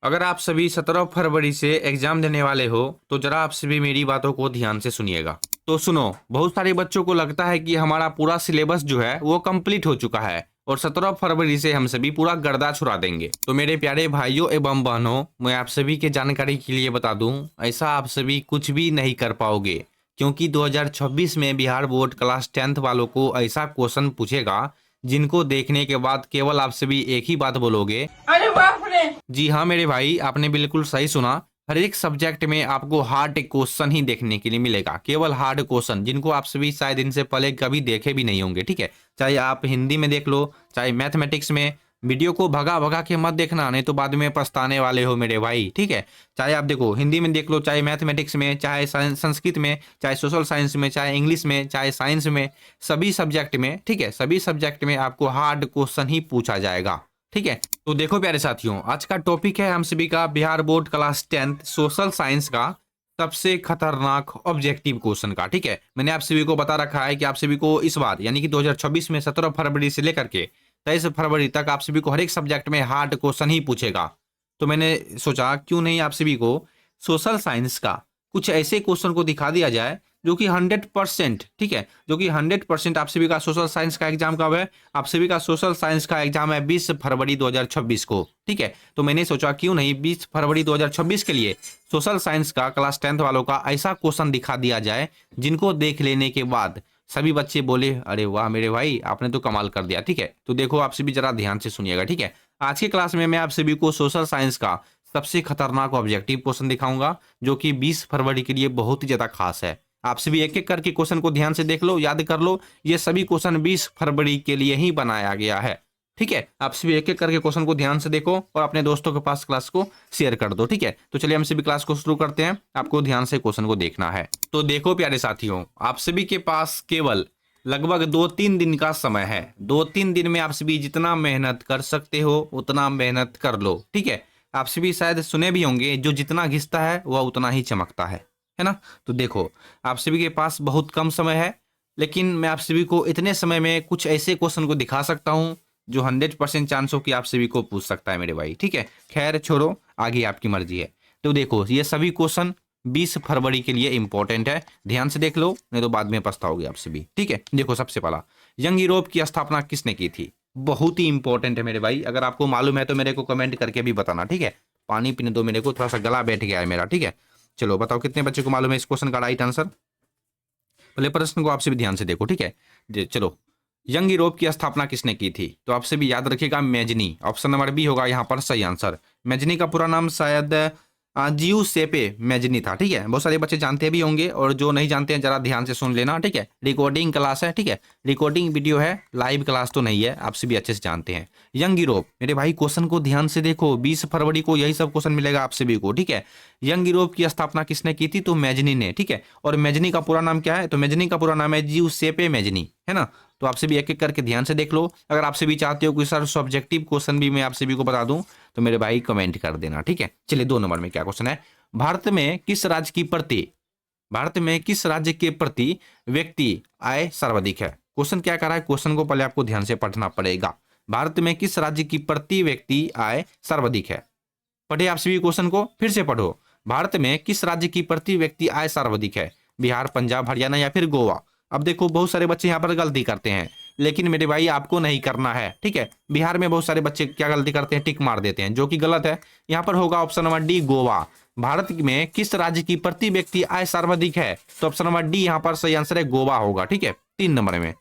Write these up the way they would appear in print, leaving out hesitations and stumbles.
अगर आप सभी 17 फरवरी से एग्जाम देने वाले हो तो जरा आप सभी मेरी बातों को ध्यान से सुनिएगा। तो सुनो, बहुत सारे बच्चों को लगता है कि हमारा पूरा सिलेबस जो है वो कंप्लीट हो चुका है और 17 फरवरी से हम सभी पूरा गर्दा छुड़ा देंगे। तो मेरे प्यारे भाइयों एवं बहनों, मैं आप सभी के जानकारी के लिए बता दूं, ऐसा आप सभी कुछ भी नहीं कर पाओगे, क्योंकि 2026 में बिहार बोर्ड क्लास 10th वालों को ऐसा क्वेश्चन पूछेगा जिनको देखने के बाद केवल आप सभी एक ही बात बोलोगे, अरे बाप रे। जी हाँ मेरे भाई, आपने बिल्कुल सही सुना। हर एक सब्जेक्ट में आपको हार्ड क्वेश्चन ही देखने के लिए मिलेगा, केवल हार्ड क्वेश्चन जिनको आप सभी शायद इनसे पहले कभी देखे भी नहीं होंगे। ठीक है, चाहे आप हिंदी में देख लो, चाहे मैथमेटिक्स में। वीडियो को भगा भगा के मत देखना, नहीं तो बाद में पछताने वाले हो मेरे भाई। ठीक है, चाहे आप देखो हिंदी में देख लो, चाहे मैथमेटिक्स में, चाहे संस्कृत में, चाहे सोशल साइंस में, चाहे इंग्लिश में, चाहे साइंस में, सभी सब्जेक्ट में। ठीक है, सभी सब्जेक्ट में आपको हार्ड क्वेश्चन ही पूछा जाएगा। ठीक है, तो देखो प्यारे साथियों, आज का टॉपिक है हम सभी का Bihar board class 10th social science का सबसे खतरनाक ऑब्जेक्टिव क्वेश्चन का। ठीक है, मैंने आप सभी को बता रखा है कि आप सभी को इस बार यानी कि 2026 में 17 फरवरी से लेकर के 23 फरवरी तक आप सभी को हर एक सब्जेक्ट में हार्ड क्वेश्चन ही पूछेगा। तो मैंने सोचा क्यों नहीं आप सभी को सोशल साइंस का कुछ ऐसे क्वेश्चन को दिखा दिया जाए जो कि 100%, ठीक है, जो कि 100% आप सभी का सोशल साइंस का एग्जाम कब है? आप सभी का सोशल साइंस का एग्जाम है 20 फरवरी 2026 को। ठीक है, तो मैंने सोचा क्यों नहीं 20 फरवरी 2026 के लिए सोशल साइंस का क्लास 10th वालों का ऐसा क्वेश्चन दिखा दिया जाए जिनको देख लेने के बाद सभी बच्चे बोले, अरे वाह मेरे भाई, आपने तो कमाल कर दिया। ठीक है, तो देखो आप सभी जरा ध्यान से सुनिएगा। ठीक है, आज के क्लास में मैं आप सभी को सोशल साइंस का सबसे खतरनाक ऑब्जेक्टिव क्वेश्चन दिखाऊंगा जो कि 20 फरवरी के लिए बहुत ही ज्यादा खास है। आप सभी एक एक करके क्वेश्चन को ध्यान से देख लो, याद कर लो, ये सभी क्वेश्चन 20 फरवरी के लिए ही बनाया गया है। ठीक है, आप सभी एक एक करके क्वेश्चन को ध्यान से देखो और अपने दोस्तों के पास क्लास को शेयर कर दो। ठीक है, तो चलिए हम सभी क्लास को शुरू करते हैं। आपको ध्यान से क्वेश्चन को देखना है। तो देखो प्यारे साथियों, आप सभी के पास केवल लगभग 2-3 दिन का समय है। 2-3 दिन में आप सभी जितना मेहनत कर सकते हो उतना मेहनत कर लो। ठीक है, आप सभी शायद सुने भी होंगे, जो जितना घिसता है वह उतना ही चमकता है ना। तो देखो, आप सभी के पास बहुत कम समय है, लेकिन मैं आप सभी को इतने समय में कुछ ऐसे क्वेश्चन को दिखा सकता हूं जो 100% चांस हो कि आप सभी को पूछ सकता है मेरे भाई। ठीक है, खैर छोड़ो, आगे आपकी मर्जी है। तो देखो, ये सभी क्वेश्चन 20 फरवरी के लिए इंपॉर्टेंट है, ध्यान से देख लो, नहीं तो बाद में पछताओगे आप सभी। ठीक है, देखो सबसे पहला, यंग यूरोप की स्थापना किसने की थी? बहुत ही इंपॉर्टेंट है मेरे भाई, अगर आपको मालूम है तो मेरे को कमेंट करके भी बताना। ठीक है, पानी पीने दो मेरे को, थोड़ा सा गला बैठ गया है मेरा। ठीक है, चलो बताओ कितने बच्चे को मालूम है इस क्वेश्चन का राइट आंसर। पहले प्रश्न को आपसे भी ध्यान से देखो। ठीक है, चलो, यंग यूरोप की स्थापना किसने की थी? तो आपसे भी याद रखिएगा, मेजनी। ऑप्शन नंबर बी होगा यहाँ पर सही आंसर। मेजनी का पूरा नाम शायद जियुसेपे मेजनी था। ठीक है, बहुत सारे बच्चे जानते भी होंगे और जो नहीं जानते हैं जरा ध्यान से सुन लेना। ठीक है, रिकॉर्डिंग क्लास है। ठीक है, रिकॉर्डिंग वीडियो है, लाइव क्लास तो नहीं है, आप सभी अच्छे से जानते हैं। यंग यूरोप, मेरे भाई क्वेश्चन को ध्यान से देखो, 20 फरवरी को यही सब क्वेश्चन मिलेगा आप सभी को। ठीक है, यंग यूरोप की स्थापना किसने की थी? तो मेजनी ने। ठीक है, और मेजनी का पूरा नाम क्या है? तो मेजनी का पूरा नाम है जियुसेपे मेजनी, है ना। तो आप सभी एक एक करके ध्यान से देख लो। अगर आप सभी चाहते हो कि सर सब्जेक्टिव क्वेश्चन भी मैं आप सभी को बता दूं तो मेरे भाई कमेंट कर देना। ठीक है, चलिए 2 नंबर में क्या क्वेश्चन है? भारत में किस राज्य की प्रति भारत में किस राज्य के प्रति व्यक्ति आय सर्वाधिक है? क्वेश्चन क्या कर रहा है? क्वेश्चन को पहले आपको ध्यान से पढ़ना पड़ेगा। भारत में किस राज्य की प्रति व्यक्ति आय सर्वाधिक है? पढ़े आप सभी क्वेश्चन को, फिर से पढ़ो। भारत में किस राज्य की प्रति व्यक्ति आय सर्वाधिक है? बिहार, पंजाब, हरियाणा या फिर गोवा? अब देखो, बहुत सारे बच्चे यहाँ पर गलती करते हैं, लेकिन मेरे भाई आपको नहीं करना है। ठीक है, बिहार में बहुत सारे बच्चे क्या गलती करते हैं? टिक मार देते हैं, जो कि गलत है। यहाँ पर होगा option number D, Goa. Bharat में किस राज्य की प्रति व्यक्ति आय सर्वाधिक है? तो ऑप्शन नंबर डी यहाँ पर सही आंसर है, गोवा होगा। ठीक है, 3 नंबर में,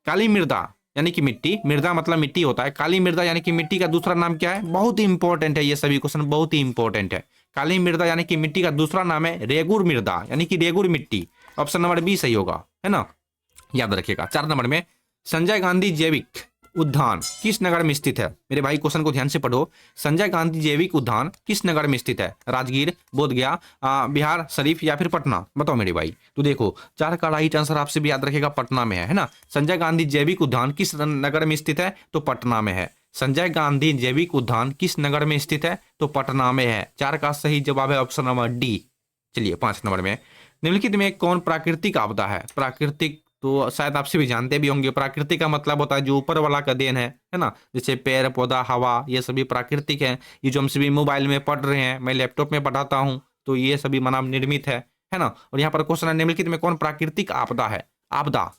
काली मृदा यानी कि मिट्टी, मृदा मतलब मिट्टी होता है, काली मृदा यानी कि मिट्टी का दूसरा नाम क्या है? बहुत ही इंपॉर्टेंट है, ये सभी क्वेश्चन बहुत ही इंपॉर्टेंट है। काली मृदा यानी कि मिट्टी का दूसरा नाम है रेगुर मृदा यानी कि रेगुर मिट्टी। ऑप्शन नंबर बी सही होगा, है ना, याद रखिएगा। 4 नंबर में, संजय गांधी जैविक उद्यान किस नगर में स्थित है? मेरे भाई क्वेश्चन को ध्यान से पढ़ो। संजय गांधी जैविक उद्यान किस नगर में स्थित है? राजगीर, बोधगया, बिहार शरीफ या फिर पटना? बताओ मेरे भाई। तो देखो, 4 का राइट आंसर आपसे भी याद रखेगा, पटना में है ना। संजय गांधी जैविक उद्यान किस नगर में स्थित है? तो पटना में है। संजय गांधी जैविक उद्यान किस नगर में स्थित है? तो पटना में है। 4 का सही जवाब है ऑप्शन नंबर डी। चलिए 5 नंबर में, निम्नलिखित में कौन प्राकृतिक आपदा है? प्राकृतिक तो शायद आपसे भी जानते भी होंगे, प्राकृतिक का मतलब होता है जो ऊपर वाला का देन है ना। जैसे पेड़ पौधा हवा ये सभी प्राकृतिक है। ये जो हम सभी मोबाइल में पढ़ रहे हैं, मैं लैपटॉप में पढ़ाता हूँ, तो ये सभी मानव निर्मित है ना। और यहाँ पर क्वेश्चन है निम्नलिखित में कौन प्राकृतिक आपदा है? आपदा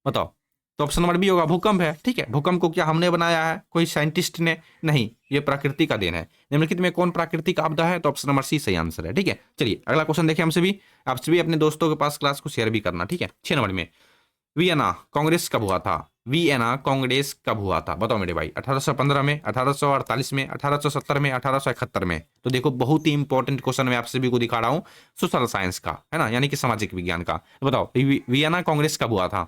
बताओ। तो ऑप्शन नंबर बी होगा भूकंप है। ठीक है, भूकंप को क्या हमने बनाया है, कोई साइंटिस्ट ने? नहीं, ये प्रकृति का देन है। निम्नलिखित में कौन प्राकृतिक आपदा है? तो ऑप्शन नंबर सी सही आंसर है। ठीक है, चलिए अगला क्वेश्चन देखें हम सभी। आप सभी अपने दोस्तों के पास क्लास को शेयर भी करना। ठीक है, 6 नंबर में वियना कांग्रेस कब हुआ था? वियना कांग्रेस कब हुआ था? बताओ मेरे भाई। 1815 में, 1848 में, 1870 में, 1871 में? तो देखो बहुत ही इंपॉर्टेंट क्वेश्चन मैं आप सभी को दिखा रहा हूं, सोशल साइंस का है ना, यानी कि सामाजिक विज्ञान का। तो बताओ वियना कांग्रेस कब हुआ था?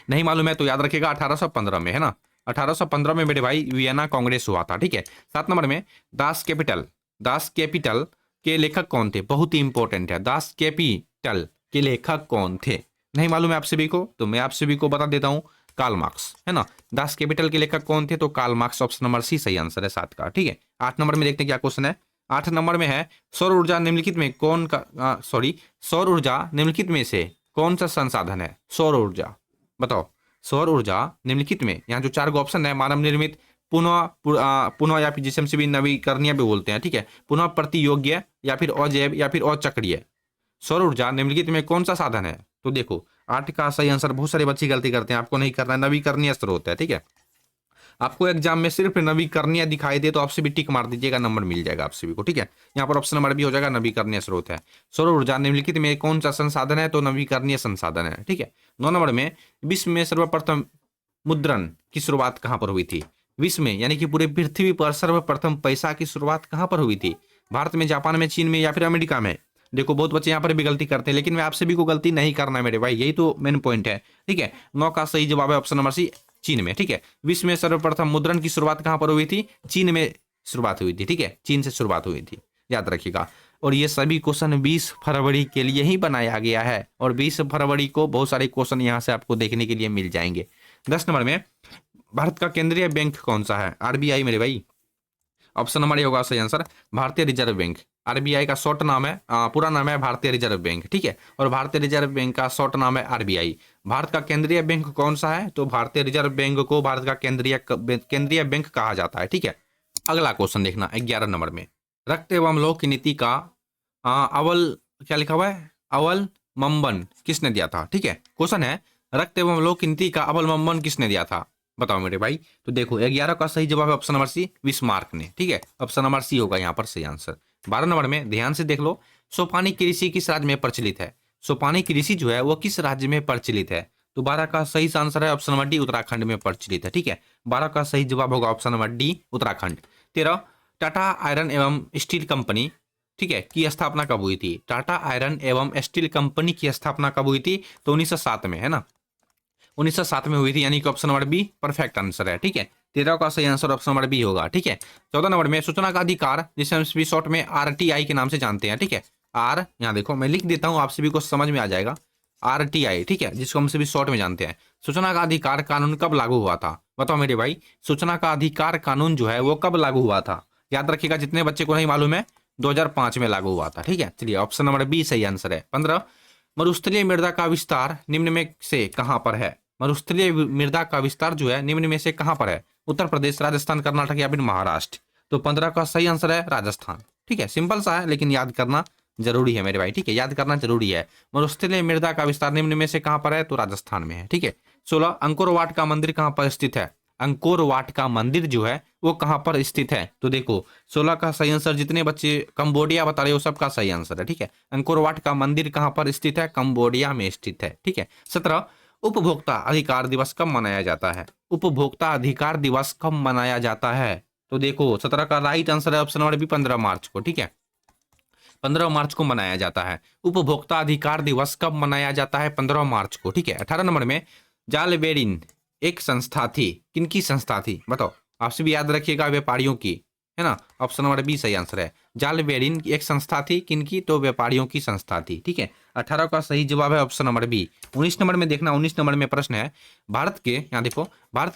नहीं मालूम है तो याद रखिएगा 1815 में, है ना। 1815 में मेरे भाई वियना कांग्रेस हुआ था। ठीक है, 7 नंबर में दास कैपिटल, दास कैपिटल के लेखक कौन थे? बहुत ही इंपॉर्टेंट है, दास कैपिटल के लेखक कौन थे? नहीं मालूम है आप सभी को तो मैं आप सभी को बता देता हूं, कार्ल मार्क्स, है ना। दास कैपिटल के लेखक कौन थे? तो Karl Marx, option number C सही आंसर है 7 का। ठीक है, 8 नंबर में देखते हैं क्या क्वेश्चन है। 8 नंबर में है सौर ऊर्जा निम्नलिखित में कौन का सौर ऊर्जा निम्नलिखित में से कौन सा संसाधन है? सौर ऊर्जा बताओ। सौर ऊर्जा निम्नलिखित में, यहाँ जो 4 ऑप्शन है, मानव निर्मित, पुनः या फिर जिसे हम सभी नवीकरणीय भी बोलते हैं। ठीक है, पुनः प्रतियोग्य या फिर अजैव या फिर अचक्रीय। सौर ऊर्जा निम्नलिखित में कौन सा साधन है? तो देखो 8 का सही आंसर, बहुत सारे बच्चे गलती करते हैं, आपको नहीं करना है, नवीकरणीय स्रोत है। ठीक है, आपको एग्जाम में सिर्फ नवीकरणीय दिखाई दे तो आपसे भी टिक मार दीजिएगा, नंबर मिल जाएगा आप सभी को। ठीक है, यहाँ पर ऑप्शन नंबर भी हो जाएगा नवीकरणीय स्रोत है। सौर ऊर्जा निम्नलिखित में कौन सा संसाधन है? तो नवीकरणीय संसाधन है। ठीक है, 9 नंबर में विश्व में सर्वप्रथम मुद्रण की शुरुआत कहां पर हुई थी? विश्व में यानी कि पूरे पृथ्वी पर सर्वप्रथम पैसा की शुरुआत कहां पर हुई थी? भारत में, जापान में, चीन में या फिर अमेरिका में? देखो बहुत बच्चे यहाँ पर भी गलती करते हैं, लेकिन मैं आप सभी को गलती नहीं करना है मेरे भाई, यही तो मेन पॉइंट है। ठीक है, 9 का सही जवाब है ऑप्शन नंबर सी, चीन में। ठीक है, विश्व में सर्वप्रथम मुद्रण की शुरुआत कहां पर हुई थी? चीन में शुरुआत हुई थी। ठीक है, चीन से शुरुआत हुई थी, याद रखिएगा। और ये सभी क्वेश्चन 20 फरवरी के लिए ही बनाया गया है, और 20 फरवरी को बहुत सारे क्वेश्चन यहाँ से आपको देखने के लिए मिल जाएंगे। 10 नंबर में भारत का केंद्रीय बैंक कौन सा है? आरबीआई मेरे भाई, ऑप्शन नंबर ए होगा सही आंसर, भारतीय रिजर्व बैंक। आरबीआई का शॉर्ट नाम है, पूरा नाम है भारतीय रिजर्व बैंक। ठीक है, और भारतीय रिजर्व बैंक का शॉर्ट नाम है आरबीआई। भारत का केंद्रीय बैंक कौन सा है? तो भारतीय रिजर्व बैंक को भारत का केंद्रीय बैंक कहा जाता है। ठीक है, अगला क्वेश्चन देखना 11 नंबर में, रक्त एवं लौह की नीति का अवल क्या लिखा हुआ है? अवल मंबन किसने दिया था? ठीक है, क्वेश्चन है रक्त एवं लौह की नीति का अवल मंबन किसने दिया था? बताओ मेरे भाई। तो देखो 11 का सही जवाब है ऑप्शन नंबर सी, बिस्मार्क ने। ठीक है, ऑप्शन नंबर सी होगा यहाँ पर सही आंसर। 12 नंबर में ध्यान से देख लो, सोपानी की ऋषि किस राज्य में प्रचलित है? सोपानी की ऋषि जो है वो किस राज्य में प्रचलित है? तो 12 का सही आंसर है ऑप्शन नंबर डी, उत्तराखंड में प्रचलित है। ठीक है, 12 का सही जवाब होगा option number D, Uttarakhand. 13 Tata iron एवं स्टील कंपनी, ठीक है, की स्थापना कब हुई थी? टाटा आयरन एवं स्टील कंपनी की स्थापना कब हुई थी? तो 1907 में, है ना, 1907 में हुई थी, यानी कि option number be perfect answer है। ठीक है, 13 का सही आंसर ऑप्शन नंबर बी होगा। ठीक है, 14 नंबर में सूचना का अधिकार, जिसे हम सभी शॉर्ट में आरटीआई के नाम से जानते हैं। ठीक है, आर यहाँ देखो मैं लिख देता हूँ, आप सभी को समझ में आ जाएगा, आरटीआई। ठीक है, जिसको हम सभी शॉर्ट में जानते हैं। सूचना का अधिकार कानून कब लागू हुआ था? बताओ मेरे भाई, सूचना का अधिकार कानून जो है वो कब लागू हुआ था? याद रखिएगा, जितने बच्चे को नहीं मालूम है, 2005 में लागू हुआ था। ठीक है, चलिए ऑप्शन नंबर बी सही आंसर है। 15 मरुस्थलीय मृदा का विस्तार निम्न में से कहां पर है? मरुस्थलीय मृदा का विस्तार जो है निम्न में से कहां पर है? उत्तर प्रदेश, राजस्थान, कर्नाटक या फिर महाराष्ट्र? तो 15 का सही आंसर है राजस्थान। ठीक है, सिंपल सा है लेकिन याद करना जरूरी है मेरे भाई। ठीक है, याद करना जरूरी है। मरुस्थलीय मृदा का विस्तार निम्न में से कहां पर है? तो राजस्थान में है। ठीक है, 16 अंकोर वाट का मंदिर कहां पर स्थित है? अंकोर वाट का मंदिर जो है वो कहां पर स्थित है? तो देखो 16 का सही आंसर, जितने बच्चे कंबोडिया बता रहे हो सबका सही आंसर है। ठीक है, अंकोर वाट का मंदिर कहां पर स्थित है? कंबोडिया में स्थित है। ठीक है, 17 उपभोक्ता अधिकार दिवस कब मनाया जाता है? उपभोक्ता अधिकार दिवस कब मनाया जाता है? तो देखो 17 का राइट आंसर है ऑप्शन नंबर बी, 15 मार्च को। ठीक है, 15 मार्च को मनाया जाता है। उपभोक्ता अधिकार दिवस कब मनाया जाता है? 15 मार्च को। ठीक है, 18 नंबर में जालबेरिन एक संस्था थी, किनकी संस्था थी? बताओ, आपसे भी याद रखिएगा, व्यापारियों की, है ना, ऑप्शन नंबर बी सही आंसर है। जालबेरिन एक संस्था थी, किनकी? तो व्यापारियों की संस्था थी। ठीक है, 18 का सही जवाब है ऑप्शन नंबर बी। 19 नंबर में देखना, 19 नंबर में प्रश्न है, भारत के, यहाँ देखो, भारत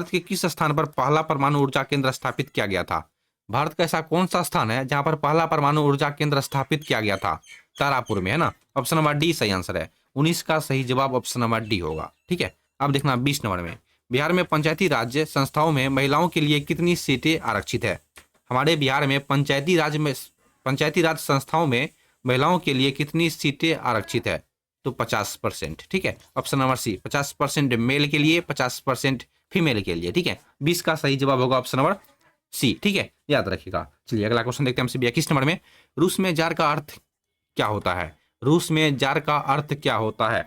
के किस स्थान पर पहला परमाणु ऊर्जा केंद्र स्थापित किया गया था? भारत का ऐसा कौन सा स्थान है जहां पर पहला परमाणु ऊर्जा केंद्र स्थापित किया गया था? तारापुर में, है ना, ऑप्शन नंबर डी सही आंसर है। 19 का सही जवाब ऑप्शन नंबर डी होगा। ठीक है, अब देखना 20 नंबर में, बिहार में पंचायती राज्य संस्थाओं में महिलाओं के लिए कितनी सीटें आरक्षित है। हमारे बिहार में पंचायती राज संस्थाओं में महिलाओं के लिए कितनी सीटें आरक्षित है, तो 50%। ठीक है, ऑप्शन नंबर सी, 50% मेल के लिए, 50% फीमेल के लिए। ठीक है, 20 का सही जवाब होगा ऑप्शन नंबर सी। ठीक है, याद रखिएगा। चलिए अगला क्वेश्चन देखते हैं हमसे 21 नंबर में, रूस में जार का अर्थ क्या होता है। रूस में जार का अर्थ क्या होता है,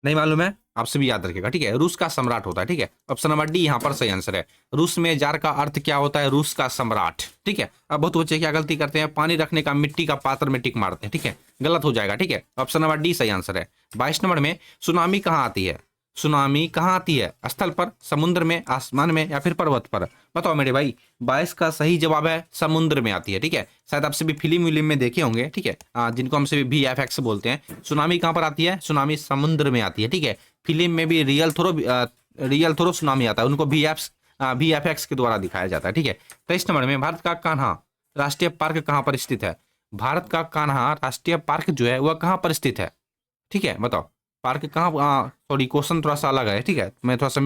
नहीं मालूम है, आपसे भी याद रखिएगा। ठीक है, रूस का सम्राट होता है। ठीक है, ऑप्शन नंबर डी यहाँ पर सही आंसर है। रूस में जार का अर्थ क्या होता है, रूस का सम्राट। ठीक है, अब बहुत बच्चे क्या गलती करते हैं, पानी रखने का मिट्टी का पात्र में टिक मारते हैं। ठीक है, गलत हो जाएगा। ठीक है, ऑप्शन नंबर डी सही आंसर है। 22 नंबर में, सुनामी कहाँ आती है। सुनामी कहाँ आती है, स्थल पर, समुद्र में, आसमान में या फिर पर्वत पर, बताओ मेरे भाई। 22 का सही जवाब है समुद्र में आती है। ठीक है, शायद आपसे भी फिल्म में देखे होंगे। ठीक है, जिनको हमसे VFX बोलते हैं। सुनामी कहाँ पर आती है, सुनामी समुद्र में आती है। ठीक है, फिल्म में भी रियल थोड़ो सुनामी आता है, उनको VFX के द्वारा दिखाया जाता है। ठीक है, 23 नंबर में, भारत का कान्हा राष्ट्रीय पार्क कहाँ पर स्थित है। भारत का कान्हा राष्ट्रीय पार्क जो है वह कहाँ पर स्थित है। ठीक है, बताओ पार्क कहाँ, सॉरी क्वेश्चन थोड़ा सा अलग है। ठीक है, मैं थोड़ा सा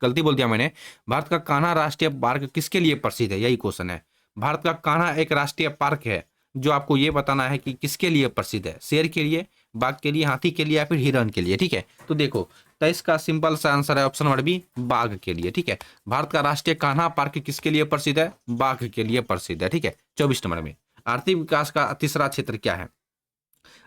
गलती बोल दिया मैंने। भारत का कान्हा राष्ट्रीय पार्क किसके लिए प्रसिद्ध है, यही क्वेश्चन है। भारत का कान्हा एक राष्ट्रीय पार्क है, जो आपको ये बताना है कि किसके लिए प्रसिद्ध है, शेर के लिए, बाघ के लिए, हाथी के लिए या फिर हिरण के लिए। ठीक है, तो देखो 23 का सिंपल सा आंसर है ऑप्शन नंबर बी, बाघ के लिए। ठीक है, भारत का राष्ट्रीय कान्हा पार्क किसके लिए प्रसिद्ध है, बाघ के लिए प्रसिद्ध है। ठीक है, 24 नंबर में, आर्थिक विकास का तीसरा क्षेत्र क्या है।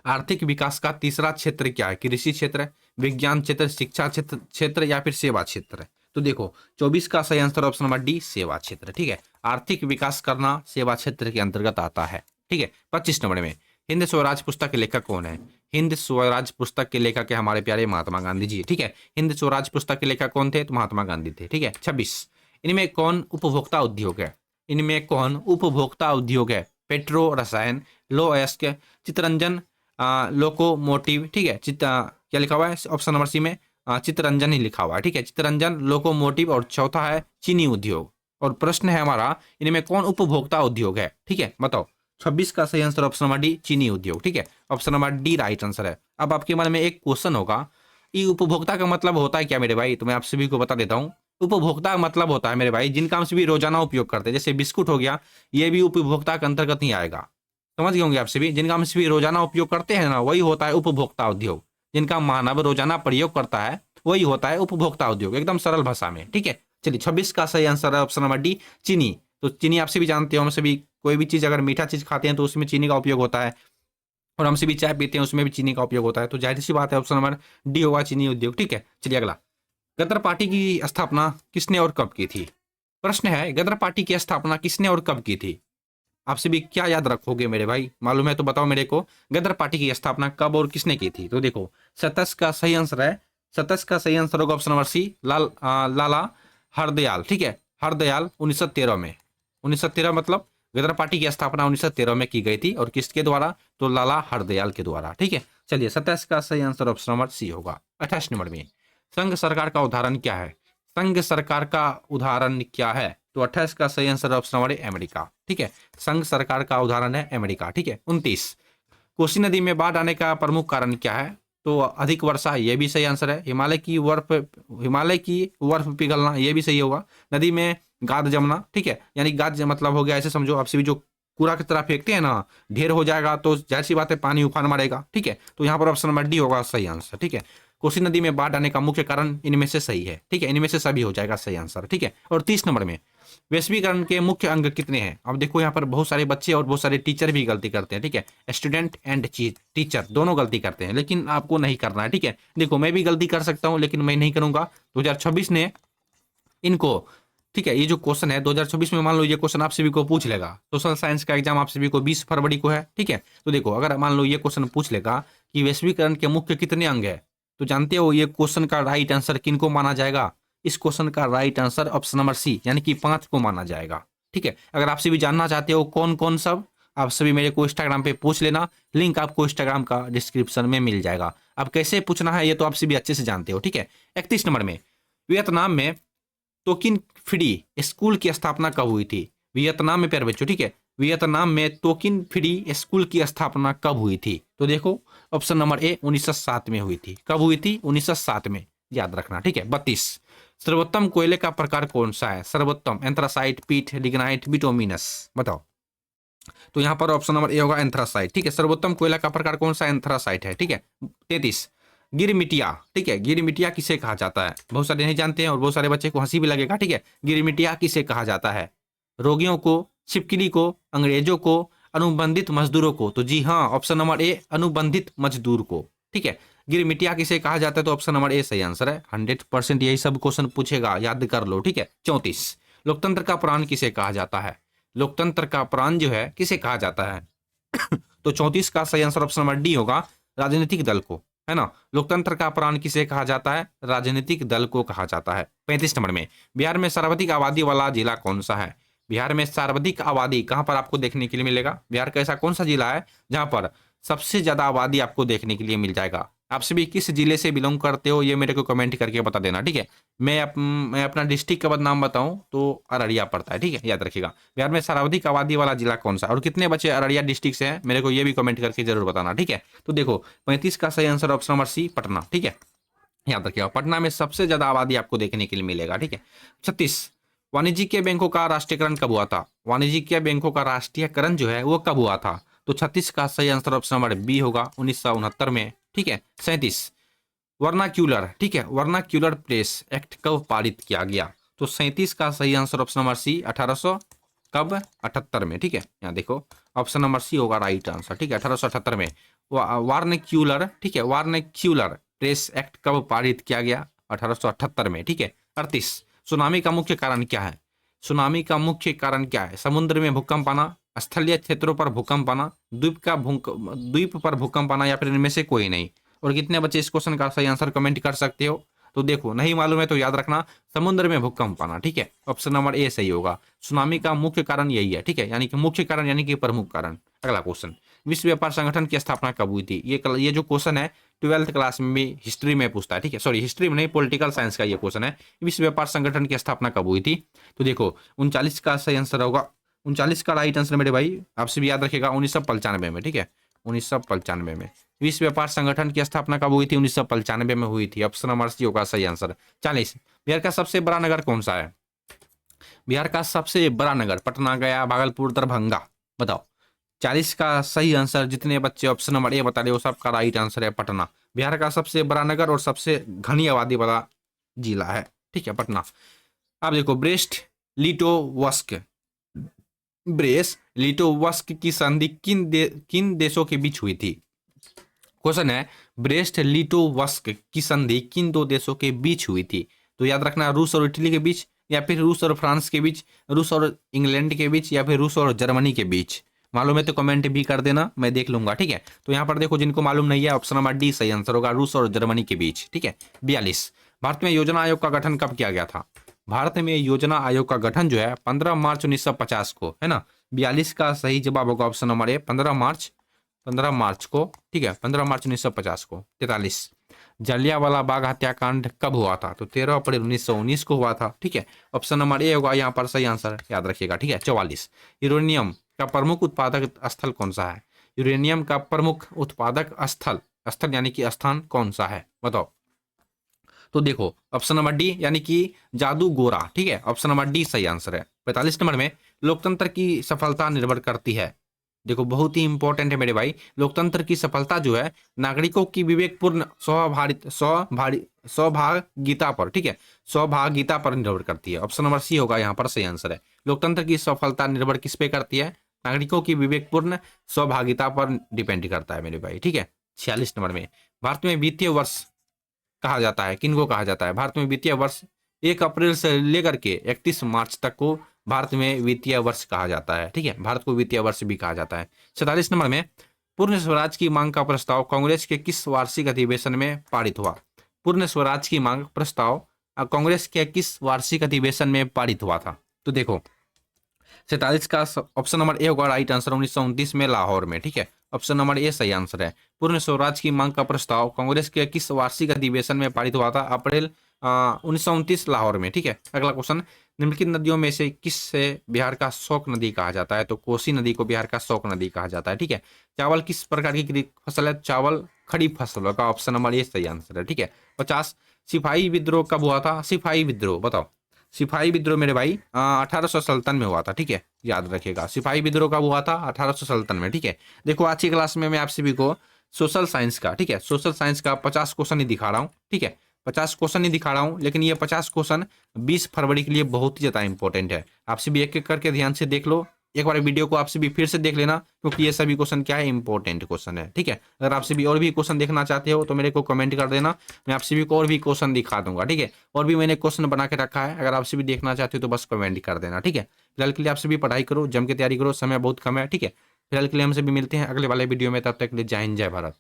आर्थिक विकास का तीसरा क्षेत्र क्या है, कृषि क्षेत्र, विज्ञान क्षेत्र, शिक्षा क्षेत्र या फिर सेवा क्षेत्र। तो देखो 24 का सही आंसर ऑप्शन नंबर डी, सेवा क्षेत्र। ठीक है, आर्थिक विकास करना सेवा क्षेत्र के अंतर्गत आता है। ठीक है, 25 नंबर में, हिंद स्वराज पुस्तक के लेखक कौन है। हिंद स्वराज पुस्तक के लेखक है हमारे प्यारे महात्मा गांधी जी। ठीक है, हिंद स्वराज पुस्तक के लेखक कौन थे, तो महात्मा गांधी थे। ठीक है, 26, इनमें कौन उपभोक्ता उद्योग है। इनमें कौन उपभोक्ता उद्योग है, पेट्रो रसायन, लो अयस्क, चित्ररंजन, लोकोमोटिव। ठीक है, क्या लिखा हुआ है ऑप्शन नंबर सी में, चित्ररंजन ही लिखा हुआ है। ठीक है, चित्ररंजन, लोकोमोटिव और चौथा है चीनी उद्योग। और प्रश्न है हमारा, इनमें कौन उपभोक्ता उद्योग है। ठीक है, बताओ। 26 का सही आंसर ऑप्शन नंबर डी, चीनी उद्योग। ठीक है, option number D right answer है। अब आपके मन में एक क्वेश्चन होगा, ये उपभोक्ता का मतलब होता है क्या मेरे भाई, तो मैं आप सभी को बता देता हूँ। उपभोक्ता का मतलब होता है मेरे भाई, जिनका हम सभी रोजाना उपयोग करते हैं, जैसे बिस्कुट हो गया, ये भी उपभोक्ता के अंतर्गत नहीं आएगा। समझ गए होंगे आप सभी, जिनका हम सभी रोजाना उपयोग करते हैं ना, वही होता है उपभोक्ता उद्योग। जिनका मानव रोजाना प्रयोग करता है वही होता है उपभोक्ता उद्योग, एकदम सरल भाषा में। ठीक है, चलिए 26 का सही आंसर है ऑप्शन नंबर डी, चीनी। तो चीनी आपसे भी जानते हो, हम सभी कोई भी चीज अगर मीठा चीज खाते हैं तो उसमें चीनी का उपयोग होता है, और हमसे भी चाय पीते हैं उसमें भी चीनी का उपयोग होता है। तो जाहिर सी बात है ऑप्शन नंबर डी होगा, चीनी उद्योग। ठीक है, चलिए अगला, गदर पार्टी की स्थापना किसने और कब की थी। प्रश्न है, गदर पार्टी की स्थापना किसने और कब की थी। आपसे भी क्या याद रखोगे मेरे भाई, मालूम है तो बताओ मेरे को, गदर पार्टी की स्थापना कब और किसने की थी। तो देखो 27 का सही आंसर है, 27 का सही आंसर होगा ऑप्शन नंबर सी, लाला हरदयाल। ठीक है, हरदयाल 1913 में, 1913 मतलब गदर पार्टी की स्थापना 1913 में की गई थी, और किसके द्वारा, तो लाला हरदयाल के द्वारा। ठीक है, चलिए 27 का सही आंसर ऑप्शन नंबर सी होगा। 28 नंबर में, संघ सरकार का उदाहरण क्या है। संघ सरकार का उदाहरण क्या है, तो 28 का सही आंसर ऑप्शन नंबर अमेरिका। ठीक है, संघ सरकार का उदाहरण है अमेरिका। ठीक है, 29, कोसी नदी में बाढ़ आने का प्रमुख कारण क्या है, तो अधिक वर्षा, ये भी सही आंसर है। हिमालय की बर्फ पिघलना, ये भी सही होगा। नदी में गाद जमना। ठीक है, यानी गाद मतलब हो गया, ऐसे समझो आपसे भी जो कूड़ा की तरह फेंकते हैं ना, ढेर हो जाएगा तो जाहिर सी बात है पानी उफान मारेगा। ठीक है, तो यहाँ पर ऑप्शन नंबर डी होगा सही आंसर। ठीक है, कोसी नदी में बाढ़ आने का मुख्य कारण इनमें से सही है। ठीक है, इनमें से सभी हो जाएगा सही आंसर। ठीक है, और 30 नंबर में, वैश्वीकरण के मुख्य अंग कितने हैं। अब देखो यहाँ पर बहुत सारे बच्चे और बहुत सारे टीचर भी गलती करते हैं। ठीक है, स्टूडेंट एंड टीचर दोनों गलती करते हैं, लेकिन आपको नहीं करना है। ठीक है, देखो मैं भी गलती कर सकता हूँ लेकिन मैं नहीं करूंगा। 2026 ने इनको, ठीक है, ये जो क्वेश्चन है 2026 में, मान लो ये क्वेश्चन आप सभी को पूछ लेगा, सोशल साइंस का एग्जाम आप सभी को 20 फरवरी को है। ठीक है, तो देखो अगर मान लो ये क्वेश्चन पूछ लेगा कि वैश्वीकरण के मुख्य कितने अंग है, तो जानते हो ये क्वेश्चन का राइट आंसर किनको माना जाएगा। इस क्वेश्चन का right answer option number C, यानी कि 5 को माना जाएगा। ठीक है, अगर आपसे भी जानना चाहते हो कौन कौन सब, आप सभी मेरे को इंस्टाग्राम पे पूछ लेना, लिंक आपको इंस्टाग्राम का डिस्क्रिप्शन में मिल जाएगा। अब कैसे पूछना है ये तो आप सभी अच्छे से जानते हो। ठीक है, 31 नंबर में, वियतनाम में तोकिन फ्री स्कूल की स्थापना कब हुई थी। वियतनाम में प्यारे बच्चों, ठीक है, वियतनाम में टोकिन फ्री स्कूल की स्थापना कब हुई थी? तो देखो ऑप्शन नंबर ए 1907 में हुई थी। कब हुई थी? 1907 में, याद रखना, ठीक है। 32, सर्वोत्तम कोयले का प्रकार कौन सा है? सर्वोत्तम, एंथ्रासाइट, पीट, लिग्नाइट, बिटुमिनस, बताओ। तो यहाँ पर ऑप्शन नंबर ए होगा एंथ्रासाइट, ठीक है। सर्वोत्तम कोयला का प्रकार कौन सा? एंथ्रासाइट है, ठीक है। 33, गिरमिटिया, ठीक है, गिरमिटिया किसे कहा जाता है? बहुत सारे नहीं जानते हैं और बहुत सारे बच्चे को हंसी भी लगेगा, ठीक है। गिरमिटिया किसे कहा जाता है? रोगियों को, छिपकली को, अंग्रेजों को, अनुबंधित मजदूरों को? तो जी हाँ, ऑप्शन नंबर ए अनुबंधित मजदूर को, ठीक है। गिरमिटिया किसे कहा जाता है? तो ऑप्शन नंबर ए सही आंसर है। 100% यही सब क्वेश्चन पूछेगा, याद कर लो, ठीक है। 34, लोकतंत्र का प्राण किसे कहा जाता है? लोकतंत्र का प्राण जो है किसे कहा जाता है? तो 34 का सही आंसर ऑप्शन नंबर डी होगा, राजनीतिक दल को, है ना। लोकतंत्र का प्राण किसे कहा जाता है? राजनीतिक दल को कहा जाता है। 35 नंबर में, बिहार में सर्वाधिक आबादी वाला जिला कौन सा है? बिहार में सर्वाधिक आबादी कहां पर आपको देखने के लिए मिलेगा? बिहार का ऐसा कौन सा जिला है जहां पर सबसे ज्यादा आबादी आपको देखने के लिए मिल जाएगा? आप सभी किस जिले से बिलोंग करते हो ये मेरे को कमेंट करके बता देना, ठीक है। मैं अपना डिस्ट्रिक्ट का नाम बताऊं तो अररिया पड़ता है, ठीक है, याद रखिएगा। बिहार में सर्वाधिक आबादी वाला जिला कौन सा? और कितने बच्चे अररिया डिस्ट्रिक्ट से हैं मेरे को ये भी कमेंट करके जरूर बताना, ठीक है। तो देखो 35 का सही answer option number C, Patna, ठीक है, याद रखिएगा। पटना में सबसे ज्यादा आबादी आपको देखने के लिए मिलेगा, ठीक है। 36, वाणिज्यिक बैंकों का राष्ट्रीयकरण कब हुआ था? वाणिज्यिक बैंकों का राष्ट्रीयकरण जो है वो कब हुआ था? तो 36 का सही आंसर ऑप्शन नंबर बी होगा, 1969 में, ठीक है। 37, वर्नाक्यूलर, ठीक है, वर्नाक्यूलर प्रेस एक्ट कब पारित किया गया? तो 37 का सही आंसर ऑप्शन नंबर सी, 1800 कब? 78 में, ठीक है। यहाँ देखो ऑप्शन नंबर सी होगा राइट आंसर, ठीक है, 1878 में वार्नाक्यूलर, ठीक है, वार्नाक्यूलर प्रेस एक्ट कब पारित किया गया? 1878 में, ठीक है। 38, सुनामी का मुख्य कारण क्या है? सुनामी का मुख्य कारण क्या है? समुद्र में भूकंप आना, स्थलीय क्षेत्रों पर भूकंप आना, द्वीप पर भूकंप आना, या फिर इनमें से कोई नहीं? और कितने बच्चे इस क्वेश्चन का सही आंसर कमेंट कर सकते हो? तो देखो नहीं मालूम है तो याद रखना, समुद्र में भूकंप आना, ठीक है, ऑप्शन नंबर ए सही होगा। सुनामी का मुख्य कारण यही है, ठीक है, यानी कि मुख्य कारण यानी कि प्रमुख कारण। अगला क्वेश्चन, विश्व व्यापार संगठन की स्थापना कब हुई थी? ये जो क्वेश्चन है 12th क्लास में भी हिस्ट्री में पूछता है, ठीक है, सॉरी हिस्ट्री में नहीं, पॉलिटिकल साइंस का ये क्वेश्चन है। विश्व व्यापार संगठन की स्थापना कब हुई थी? तो देखो 39 का सही आंसर होगा, 39 का राइट आंसर मेरे भाई, आपसे भी याद रखेगा 1995 में, ठीक है, 1995 में विश्व व्यापार संगठन की स्थापना कब हुई थी? 1995 में हुई थी, ऑप्शन नंबर सी होगा सही आंसर। 40, बिहार का सबसे बड़ा नगर कौन सा है? बिहार का सबसे बड़ा नगर पटना, गया, भागलपुर, दरभंगा, बताओ। 40 का सही आंसर, जितने बच्चे ऑप्शन नंबर ए बता रहे हो सबका राइट आंसर है पटना। बिहार का सबसे बड़ा नगर और सबसे घनी आबादी वाला जिला है, ठीक है, पटना। अब देखो ब्रेस्ट लिटोवस्क की संधि किन देशों के बीच हुई थी? क्वेश्चन है ब्रेस्ट लिटोवस्क की संधि किन दो देशों के बीच हुई थी? तो याद रखना, रूस और इटली के बीच, या फिर रूस और फ्रांस के बीच, रूस और इंग्लैंड के बीच, या फिर रूस और जर्मनी के बीच। मालूम है तो कमेंट भी कर देना, मैं देख लूंगा, ठीक है। तो यहाँ पर देखो जिनको मालूम नहीं है ऑप्शन नंबर डी सही आंसर होगा, रूस और जर्मनी के बीच, ठीक है। 42, भारत में योजना आयोग का गठन कब किया गया था? भारत में योजना आयोग का गठन जो है 15 मार्च 1950 को, है ना। 42 का सही जवाब होगा ऑप्शन नंबर ए 15 मार्च को, ठीक है, 15 मार्च 1950 को। 43, जलियांवाला बाग हत्याकांड कब हुआ था? तो 13 अप्रैल 1919 को हुआ था, ठीक है, ऑप्शन नंबर ए होगा यहाँ पर सही आंसर, याद रखिएगा, ठीक है। 44, यूरेनियम का प्रमुख उत्पादक स्थल कौन सा है? यूरेनियम का प्रमुख उत्पादक स्थल यानी कि स्थान कौन सा है, बताओ। तो देखो ऑप्शन नंबर डी यानी कि जादूगोरा, ठीक है, ऑप्शन नंबर डी सही आंसर है। 45 नंबर में, लोकतंत्र की सफलता निर्भर करती है, देखो बहुत ही इंपॉर्टेंट है मेरे भाई, लोकतंत्र की सफलता जो है नागरिकों की विवेकपूर्ण सहभागिता पर, ठीक है, सहभागिता पर निर्भर करती है, ऑप्शन नंबर सी होगा यहाँ पर सही आंसर है। लोकतंत्र की सफलता निर्भर किस पे करती है? नागरिकों की विवेकपूर्ण सहभागिता पर डिपेंड करता है मेरे भाई, ठीक है। 46 नंबर में, भारत में वित्तीय वर्ष कहा जाता है, किनको कहा जाता है? भारत में वित्तीय वर्ष 1 अप्रैल से लेकर के 31 मार्च तक को भारत में वित्तीय वर्ष कहा जाता है, ठीक है, भारत को वित्तीय वर्ष भी कहा जाता है। 47 नंबर में, पूर्ण स्वराज की मांग का प्रस्ताव कांग्रेस के किस वार्षिक अधिवेशन में पारित हुआ? पूर्ण स्वराज की मांग प्रस्ताव कांग्रेस के किस वार्षिक अधिवेशन में पारित हुआ था? तो देखो 47 का ऑप्शन नंबर ए होगा राइट आंसर, 1929 में लाहौर में, ठीक है, ऑप्शन नंबर ए सही आंसर है। पूर्ण स्वराज की मांग का प्रस्ताव कांग्रेस के किस वार्षिक अधिवेशन में पारित हुआ था? अप्रैल 1929 लाहौर में, ठीक है। अगला क्वेश्चन, निम्नलिखित नदियों में से किस से बिहार का शौक नदी कहा जाता है? तो कोसी नदी को बिहार का शौक नदी कहा जाता है। ठीक है। चावल किस प्रकार की फसल है? चावल खरीफ फसल का ऑप्शन नंबर ये सही आंसर है। ठीक है। 50। सिपाही विद्रोह कब हुआ था? सिपाही विद्रोह बताओ। सिपाही विद्रोह मेरे भाई 1857 में हुआ था। ठीक है, याद रखिएगा। सिपाही विद्रोह कब हुआ था? 1857 में। ठीक है। देखो आज की क्लास में मैं आप सभी को सोशल साइंस का, ठीक है, सोशल साइंस का 50 क्वेश्चन ही दिखा रहा हूँ। ठीक है, 50 क्वेश्चन ही दिखा रहा हूँ, लेकिन ये 50 क्वेश्चन 20 फरवरी के लिए बहुत ही ज्यादा इंपॉर्टेंट है। आपसे भी एक एक करके ध्यान से देख लो। एक बार वीडियो को आपसे भी फिर से देख लेना, क्योंकि ये सभी क्वेश्चन क्या है, इंपॉर्टेंट क्वेश्चन है। ठीक है। अगर आपसे भी और भी क्वेश्चन देखना चाहते हो तो मेरे को कमेंट कर देना, मैं आपसे भी और भी क्वेश्चन दिखा दूंगा। ठीक है। और भी मैंने क्वेश्चन बना के रखा है, अगर आपसे भी देखना चाहते हो तो बस कमेंट कर देना। ठीक है। फिलहाल के लिए आपसे भी पढ़ाई करो, जम के तैयारी करो, समय बहुत कम है। ठीक है। फिलहाल के लिए हमसे भी मिलते हैं अगले वाले वीडियो में, तब तक के लिए जय हिंद जय भारत।